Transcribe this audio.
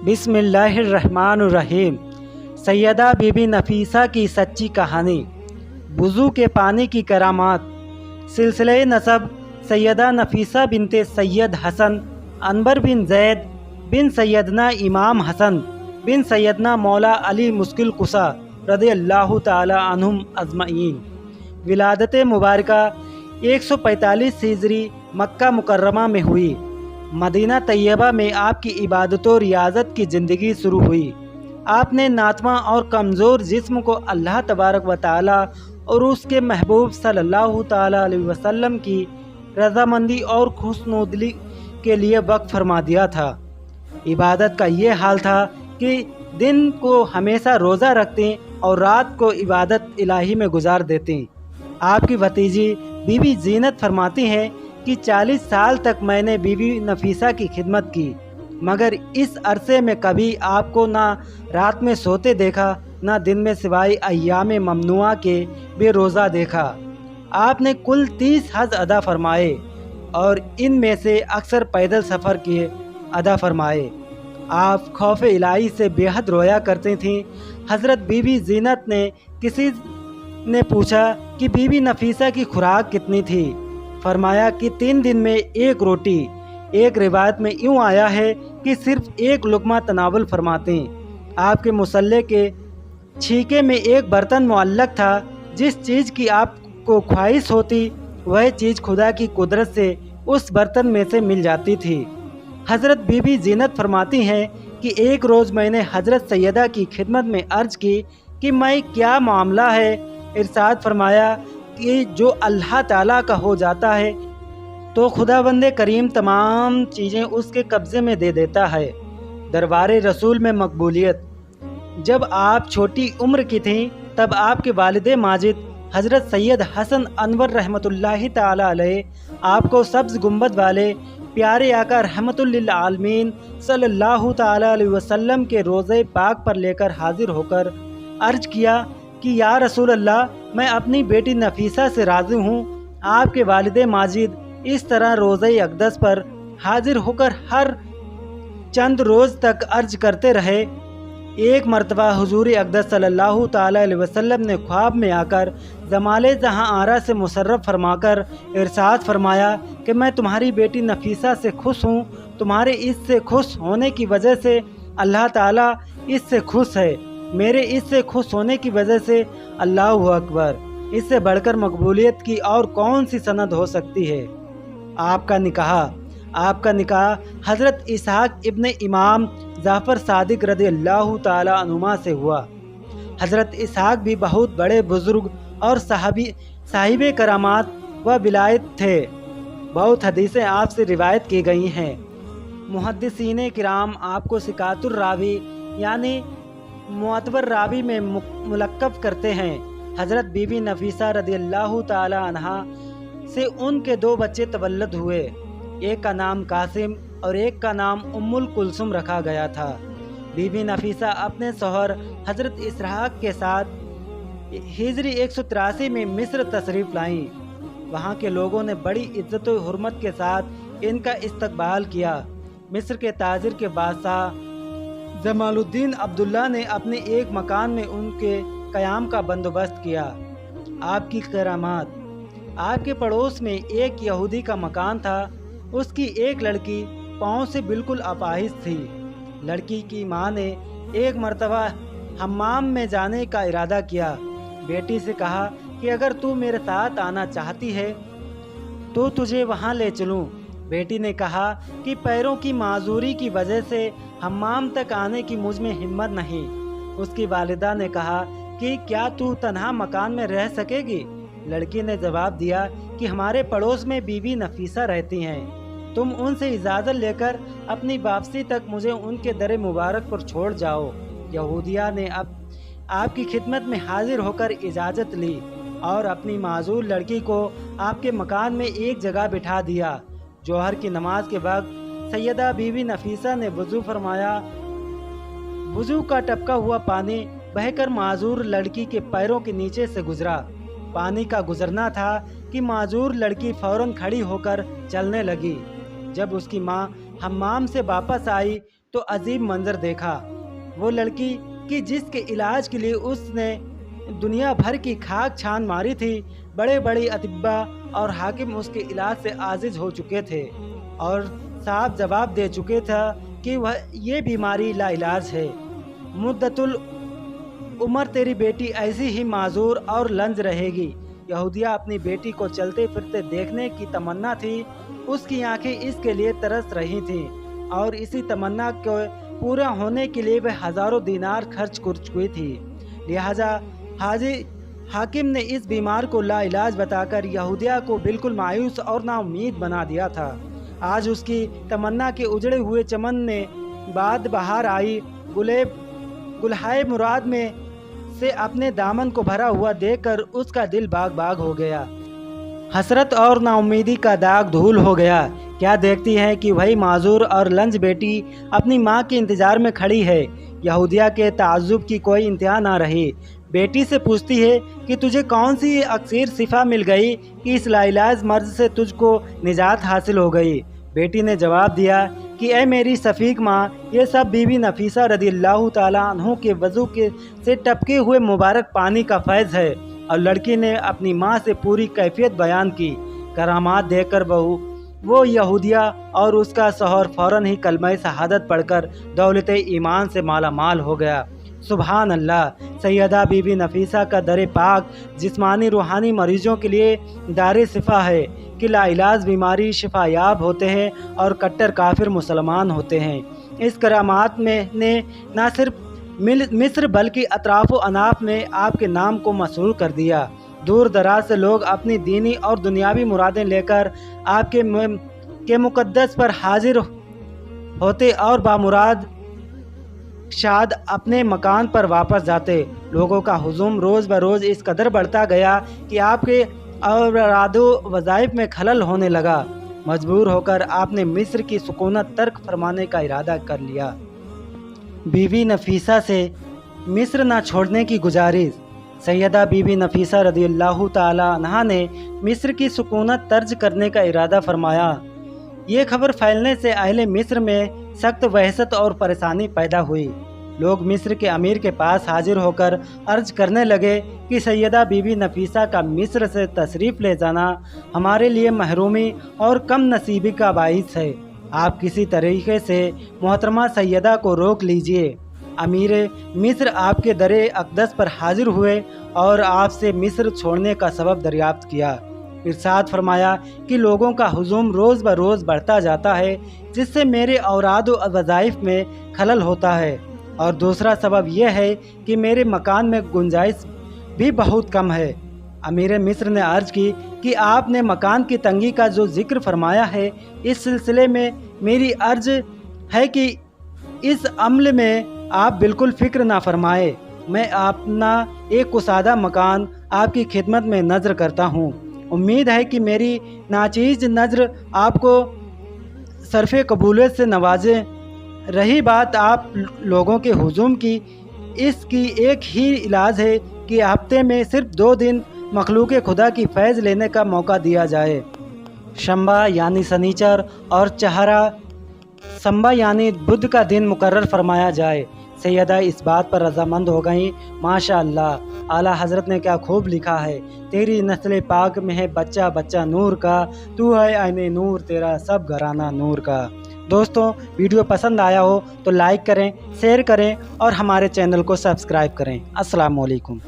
बिस्मिल्लाहिर्रहमानुर्रहीम। सैयदा बीबी नफीसा की सच्ची कहानी। वुज़ू के पानी की करामात। सिलसिले नसब सैयदा नफीसा बिनते सैयद हसन अनबर बिन जैद बिन सैयदना इमाम हसन बिन सैयदना मौला अली मुस्किल कुसा रज़ियल्लाहु ताला अन्हुम अजमईन। विलादत मुबारका 145 हिजरी मक्का मुकर्रमा में हुई। मदीना तैयबा में आपकी इबादत और रियाजत की ज़िंदगी शुरू हुई। आपने नातवा और कमज़ोर जिस्म को अल्लाह तबारक व तआला और उसके महबूब सल्लल्लाहु ताला अलैहि वसल्लम की रज़ामंदी और खुशनुदली के लिए वक्फ फरमा दिया था। इबादत का ये हाल था कि दिन को हमेशा रोज़ा रखते और रात को इबादत इलाही में गुजार देते। आपकी भतीजी बीबी जीनत फरमाती हैं कि 40 साल तक मैंने बीबी नफीसा की खिदमत की, मगर इस अरसे में कभी आपको ना रात में सोते देखा, ना दिन में सिवाय अय्याम ममनुआ के बेरोज़ा देखा। आपने कुल 30 हज अदा फरमाए और इनमें से अक्सर पैदल सफ़र किए अदा फरमाए। आप खौफ इलाही से बेहद रोया करती थीं। हज़रत बीबी जीनत ने किसी ने पूछा कि बीबी नफीसा की खुराक कितनी थी। फरमाया कि 3 दिन में 1 रोटी। एक रिवायत में यूँ आया है कि सिर्फ 1 लुक़मा तनावुल फरमाते। आपके मुसल्ले के छीके में एक बर्तन मुअल्लक था। जिस चीज़ की आपको ख्वाहिश होती वह चीज़ खुदा की कुदरत से उस बर्तन में से मिल जाती थी। हज़रत बीबी जीनत फरमाती हैं कि एक रोज़ मैंने हज़रत सैयदा की खिदमत में अर्ज़ की कि मैं क्या मामला है। इरशाद फरमाया कि जो अल्लाह ताला का हो जाता है तो खुदावंदे करीम तमाम चीज़ें उसके कब्ज़े में दे देता है। दरबार रसूल में मकबूलियत। जब आप छोटी उम्र की थीं तब आपके वालिद माजिद हज़रत सैयद हसन अनवर रहमतुल्लाहि ताला अलैह आपको सब्ज़ गुंबद वाले प्यारे आका रहमतुल लिल आलमीन सल्लल्लाहु ताला अलैहि वसल्लम के रोज़े पाक पर लेकर हाजिर होकर अर्ज़ किया कि या रसूल अल्लाह, मैं अपनी बेटी नफीसा से राज़ी हूँ। आपके वालिद माजिद इस तरह रोज़े अक़दस पर हाजिर होकर हर चंद रोज़ तक अर्ज करते रहे। एक मरतबा हुजूर अक़दस सल्लल्लाहु ताला अलैहि वसल्लम ने ख्वाब में आकर जमाले जहाँ आरा से मुशर्रफ फरमाकर इरशाद फरमाया कि मैं तुम्हारी बेटी नफीसा से खुश हूँ। तुम्हारे इससे खुश होने की वजह से अल्लाह ताला इससे खुश है। मेरे इससे खुश होने की वजह से अल्लाहु अकबर। इससे बढ़कर मकबूलियत की और कौन सी सनद हो सकती है। आपका निकाह हज़रत इसहाक़ इब्ने इमाम जाफ़र सादिक रज़ियल्लाहु ताला अन्हुमा से हुआ। हज़रत इसहाक़ भी बहुत बड़े बुज़ुर्ग और साहिब करामात व विलायत थे। बहुत हदीसें आपसे रिवायत की गई हैं। मुहद्दिसीन किराम आपको सिकातुर रावी यानी मुअतबर रावी में मुलक्कब करते हैं। हज़रत बीबी नफीसा रज़ियल्लाहु ताला अन्हा से उनके 2 बच्चे तवल्लद हुए। एक का नाम कासिम और एक का नाम उम्मुल कुलसुम रखा गया था। बीबी नफीसा अपने शौहर हज़रत इसहाक़ के साथ हिजरी 183 में मिस्र तशरीफ़ लाईं। वहाँ के लोगों ने बड़ी इज़्ज़त व हुर्मत के साथ इनका इस्तकबाल किया। मिस्र के ताजिर के बादशाह जमालुद्दीन अब्दुल्ला ने अपने एक मकान में उनके क़याम का बंदोबस्त किया। आपकी करामात। आपके पड़ोस में एक यहूदी का मकान था। उसकी एक लड़की पाँव से बिल्कुल अपाहिज थी। लड़की की माँ ने एक मर्तबा हम्माम में जाने का इरादा किया। बेटी से कहा कि अगर तू मेरे साथ आना चाहती है तो तुझे वहाँ ले चलूँ। बेटी ने कहा कि पैरों की माजूरी की वजह से हम्माम तक आने की मुझ में हिम्मत नहीं। उसकी वालिदा ने कहा कि क्या तू तन्हा मकान में रह सकेगी। लड़की ने जवाब दिया कि हमारे पड़ोस में बीबी नफीसा रहती हैं। तुम उनसे इजाज़त लेकर अपनी वापसी तक मुझे उनके दर मुबारक पर छोड़ जाओ। यहूदिया ने अब आपकी खिदमत में हाजिर होकर इजाज़त ली और अपनी माजूर लड़की को आपके मकान में एक जगह बिठा दिया। जोहर की नमाज के वक्त सैयदा बीबी नफीसा ने वज़ू फरमाया। वज़ू का टपका हुआ पानी बहकर माजूर लड़की के पैरों के नीचे से गुजरा। पानी का गुजरना था कि माजूर लड़की फौरन खड़ी होकर चलने लगी। जब उसकी माँ हम्माम से वापस आई तो अजीब मंजर देखा। वो लड़की कि जिसके इलाज के लिए उसने दुनिया भर की खाक छान मारी थी, बड़े बड़े अतिब्बा और हाकिम उसके इलाज से आजिज हो चुके थे और साफ जवाब दे चुके थे कि वह ये बीमारी लाइलाज है। मुद्दतुल उमर तेरी बेटी ऐसी ही माजूर और लंज रहेगी। यहूदिया अपनी बेटी को चलते फिरते देखने की तमन्ना थी। उसकी आंखें इसके लिए तरस रही थीं और इसी तमन्ना को पूरा होने के लिए वह हज़ारों दीनार खर्च कर चुकी थी। लिहाजा हाजी हाकिम ने इस बीमार को लाइलाज बताकर यहूदिया को बिल्कुल मायूस और नाउम्मीद बना दिया था। आज उसकी तमन्ना के उजड़े हुए चमन में बाद बहार आई। गुलहाए मुराद में से अपने दामन को भरा हुआ देखकर उसका दिल बाग बाग हो गया। हसरत और नाउम्मीदी का दाग धूल हो गया। क्या देखती है कि वही माजूर और लंज बेटी अपनी माँ के इंतजार में खड़ी है। यहूदिया के ताज्जुब की कोई इंतहा ना रही। बेटी से पूछती है कि तुझे कौन सी अक्सर सिफा मिल गई कि इस लाइलाज मर्ज से तुझको निजात हासिल हो गई। बेटी ने जवाब दिया कि ए मेरी सफ़ीक माँ, ये सब बीवी नफीसा रदियल्लाहु ताला अन्हु के वज़ू के से टपके हुए मुबारक पानी का फैज़ है। और लड़की ने अपनी माँ से पूरी कैफियत बयान की। करामात देखकर वो यहूदिया और उसका शौहर फ़ौरन ही कलमा शहादत पढ़कर दौलत ईमान से माला माल हो गया। सुबहान अल्लाह। सैयदा बीबी नफीसा का दर पाक जिस्मानी रूहानी मरीजों के लिए दार शिफा है कि लाइलाज बीमारी शिफायाब होते हैं और कट्टर काफिर मुसलमान होते हैं। इस करामात में ने न सिर्फ मिस्र बल्कि अतराफ़ व अनाफ में आपके नाम को मशहूर कर दिया। दूर दराज से लोग अपनी दीनी और दुनियावी मुरादें लेकर आपके मुक़द्दस पर हाजिर होते और बामुराद शाद अपने मकान पर वापस जाते। लोगों का हुजूम रोज़ ब रोज़ इस कदर बढ़ता गया कि आपके औरादो वज़ाइफ में खलल होने लगा। मजबूर होकर आपने मिस्र की सुकूनत तर्क फरमाने का इरादा कर लिया। बीवी नफीसा से मिस्र ना छोड़ने की गुजारिश। सैयदा बीबी नफीसा रदियल्लाहु ताला अन्हा ने मिस्र की सुकूनत तर्ज करने का इरादा फरमाया। ये खबर फैलने से अहले मिस्र में सख्त वहशत और परेशानी पैदा हुई। लोग मिस्र के अमीर के पास हाजिर होकर अर्ज करने लगे कि सैयदा बीबी नफीसा का मिस्र से तशरीफ़ ले जाना हमारे लिए महरूमी और कम नसीबी का बाइस है। आप किसी तरीके से मोहतरमा सैयदा को रोक लीजिए। अमीर मिस्र आपके दरे अक़दस पर हाजिर हुए और आपसे मिस्र छोड़ने का सबब दरियाफ्त किया। इरशाद फरमाया कि लोगों का हुजूम रोज़ ब रोज़ बढ़ता जाता है, जिससे मेरे औराद व वज़ाइफ में खलल होता है। और दूसरा सबब यह है कि मेरे मकान में गुंजाइश भी बहुत कम है। अमीर मिस्र ने अर्ज़ की कि आपने मकान की तंगी का जो ज़िक्र फरमाया है, इस सिलसिले में मेरी अर्ज़ है कि इस अमल में आप बिल्कुल फ़िक्र ना फरमाए। मैं अपना एक कुसादा मकान आपकी खिदमत में नज़र करता हूँ। उम्मीद है कि मेरी नाचीज़ नज़र आपको सरफ़े कबूलियत से नवाजे। रही बात आप लोगों के हुजूम की, इसकी एक ही इलाज है कि हफ्ते में सिर्फ 2 दिन मखलूक खुदा की फैज़ लेने का मौका दिया जाए। शंबा यानी सनीचर और चहरा संबा यानी बुध का दिन मुकर्रर फरमाया जाए। सैयदा इस बात पर रजामंद हो गईं। माशा अल्लाह, आला हज़रत ने क्या खूब लिखा है, तेरी नस्ल पाक में है बच्चा बच्चा नूर का, तू है आईने नूर तेरा सब घराना नूर का। दोस्तों, वीडियो पसंद आया हो तो लाइक करें, शेयर करें और हमारे चैनल को सब्सक्राइब करें। अस्सलाम वालेकुम।